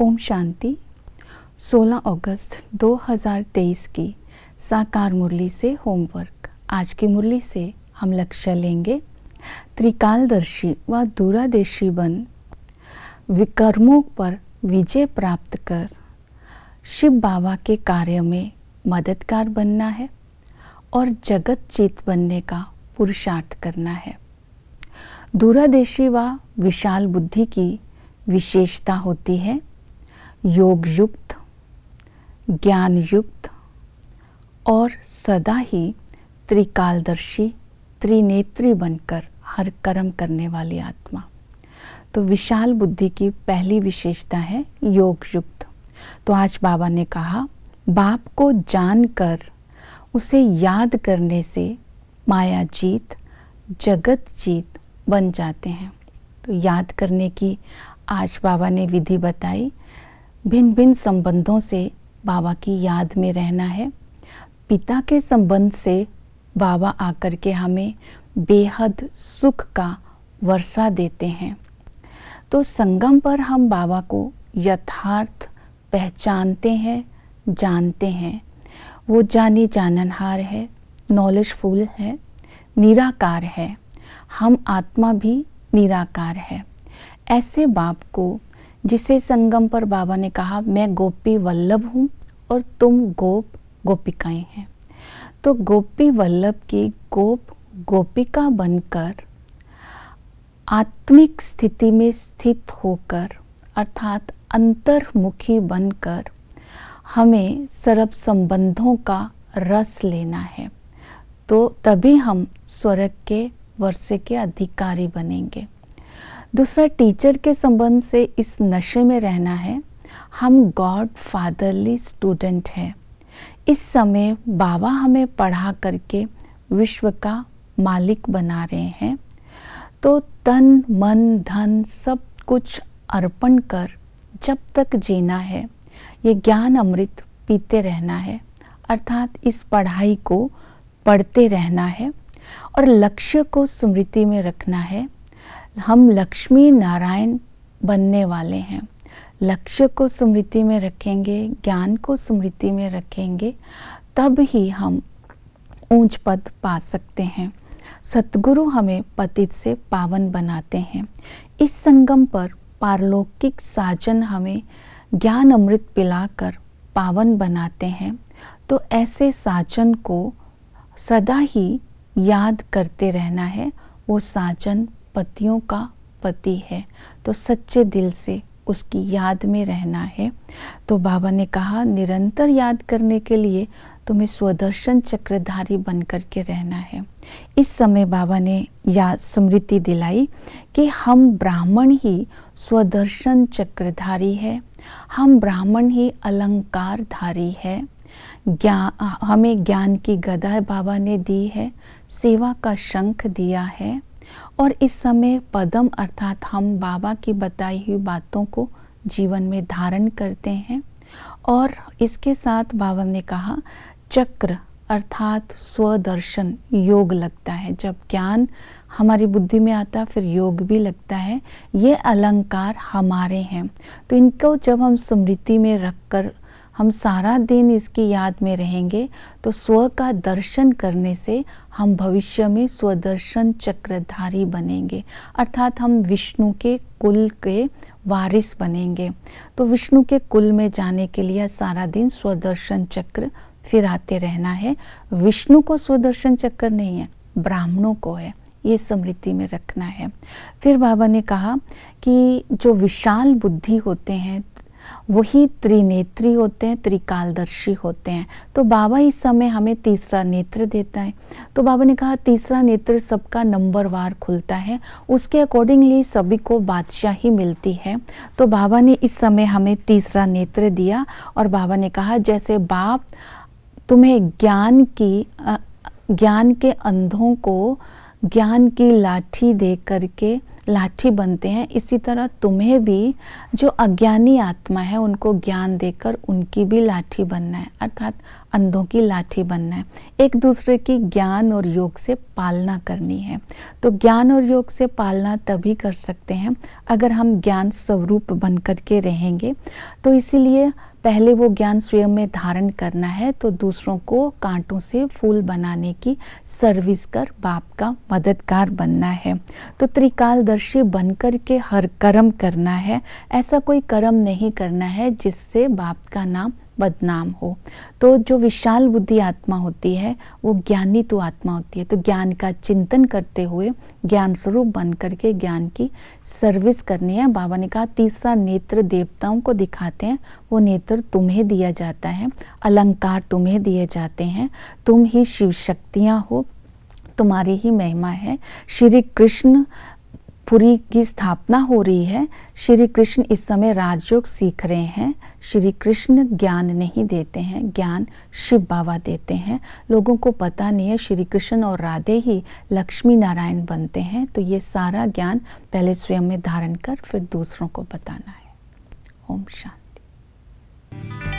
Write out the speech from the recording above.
ओम शांति। 16 अगस्त 2023 की साकार मुरली से होमवर्क। आज की मुरली से हम लक्ष्य लेंगे त्रिकालदर्शी व दूरदेशी बन विकर्मों पर विजय प्राप्त कर शिव बाबा के कार्य में मददगार बनना है और जगत चित बनने का पुरुषार्थ करना है। दूरदेशी व विशाल बुद्धि की विशेषता होती है योग युक्त, ज्ञान युक्त और सदा ही त्रिकालदर्शी, त्रिनेत्री बनकर हर कर्म करने वाली आत्मा। तो विशाल बुद्धि की पहली विशेषता है योग युक्त। तो आज बाबा ने कहा, बाप को जानकर उसे याद करने से माया जीत, जगत जीत बन जाते हैं। तो याद करने की आज बाबा ने विधि बताई। भिन्न भिन्न संबंधों से बाबा की याद में रहना है। पिता के संबंध से बाबा आकर के हमें बेहद सुख का वर्षा देते हैं। तो संगम पर हम बाबा को यथार्थ पहचानते हैं, जानते हैं। वो जानी जाननहार है, नॉलेजफुल है, निराकार है। हम आत्मा भी निराकार है। ऐसे बाप को, जिसे संगम पर बाबा ने कहा, मैं गोपी वल्लभ हूँ और तुम गोप गोपिकाएं हैं। तो गोपी वल्लभ की गोप गोपिका बनकर आत्मिक स्थिति में स्थित होकर अर्थात अंतर्मुखी बनकर हमें सर्व संबंधों का रस लेना है। तो तभी हम स्वर्ग के वर्षे के अधिकारी बनेंगे। दूसरा, टीचर के संबंध से इस नशे में रहना है। हम गॉड फादरली स्टूडेंट हैं। इस समय बाबा हमें पढ़ा करके विश्व का मालिक बना रहे हैं। तो तन मन धन सब कुछ अर्पण कर जब तक जीना है, ये ज्ञान अमृत पीते रहना है। अर्थात इस पढ़ाई को पढ़ते रहना है और लक्ष्य को स्मृति में रखना है। हम लक्ष्मी नारायण बनने वाले हैं। लक्ष्य को स्मृति में रखेंगे, ज्ञान को स्मृति में रखेंगे, तब ही हम ऊंच पद पा सकते हैं। सतगुरु हमें पतित से पावन बनाते हैं। इस संगम पर पारलौकिक साजन हमें ज्ञान अमृत पिलाकर पावन बनाते हैं। तो ऐसे साजन को सदा ही याद करते रहना है। वो साजन पतियों का पति है, तो सच्चे दिल से उसकी याद में रहना है। तो बाबा ने कहा, निरंतर याद करने के लिए तुम्हें स्वदर्शन चक्रधारी बन करके रहना है। इस समय बाबा ने याद स्मृति दिलाई कि हम ब्राह्मण ही स्वदर्शन चक्रधारी है, हम ब्राह्मण ही अलंकार धारी है। हमें ज्ञान की गदा बाबा ने दी है, सेवा का शंख दिया है और इस समय पदम अर्थात हम बाबा की बताई हुई बातों को जीवन में धारण करते हैं। और इसके साथ बाबा ने कहा, चक्र अर्थात स्वदर्शन योग लगता है। जब ज्ञान हमारी बुद्धि में आता फिर योग भी लगता है। ये अलंकार हमारे हैं। तो इनको जब हम स्मृति में रखकर हम सारा दिन इसकी याद में रहेंगे, तो स्व का दर्शन करने से हम भविष्य में स्वदर्शन चक्रधारी बनेंगे। अर्थात हम विष्णु के कुल के वारिस बनेंगे। तो विष्णु के कुल में जाने के लिए सारा दिन स्वदर्शन चक्र फिराते रहना है। विष्णु को स्वदर्शन चक्र नहीं है, ब्राह्मणों को है। ये स्मृति में रखना है। फिर बाबा ने कहा कि जो विशाल बुद्धि होते हैं वही त्रिनेत्री होते हैं, त्रिकालदर्शी होते हैं। तो बाबा इस समय हमें तीसरा नेत्र देता है। तो बाबा ने कहा, तीसरा नेत्र सबका नंबरवार खुलता है, उसके अकॉर्डिंगली सभी को बादशाही मिलती है। तो बाबा ने इस समय हमें तीसरा नेत्र दिया और बाबा ने कहा, जैसे बाप तुम्हें ज्ञान के अंधों को ज्ञान की लाठी दे करके लाठी बनते हैं, इसी तरह तुम्हें भी जो अज्ञानी आत्मा है उनको ज्ञान देकर उनकी भी लाठी बनना है, अर्थात अंधों की लाठी बनना है। एक दूसरे की ज्ञान और योग से पालना करनी है। तो ज्ञान और योग से पालना तभी कर सकते हैं अगर हम ज्ञान स्वरूप बन करके रहेंगे। तो इसीलिए पहले वो ज्ञान स्वयं में धारण करना है, तो दूसरों को कांटों से फूल बनाने की सर्विस कर बाप का मददगार बनना है। तो त्रिकालदर्शी बनकर के हर कर्म करना है। ऐसा कोई कर्म नहीं करना है जिससे बाप का नाम बदनाम हो। तो जो विशाल बुद्धि आत्मा होती है वो ज्ञानी तो आत्मा होती है। तो ज्ञान का चिंतन करते हुए ज्ञान स्वरूप बन करके ज्ञान की सर्विस करनी है। बाबा ने कहा तीसरा नेत्र देवताओं को दिखाते हैं, वो नेत्र तुम्हें दिया जाता है, अलंकार तुम्हें दिए जाते हैं, तुम ही शिव शक्तियाँ हो, तुम्हारी ही महिमा है। श्री कृष्ण पुरी की स्थापना हो रही है। श्री कृष्ण इस समय राजयोग सीख रहे हैं। श्री कृष्ण ज्ञान नहीं देते हैं, ज्ञान शिव बाबा देते हैं। लोगों को पता नहीं है श्री कृष्ण और राधे ही लक्ष्मी नारायण बनते हैं। तो ये सारा ज्ञान पहले स्वयं में धारण कर फिर दूसरों को बताना है। ओम शांति।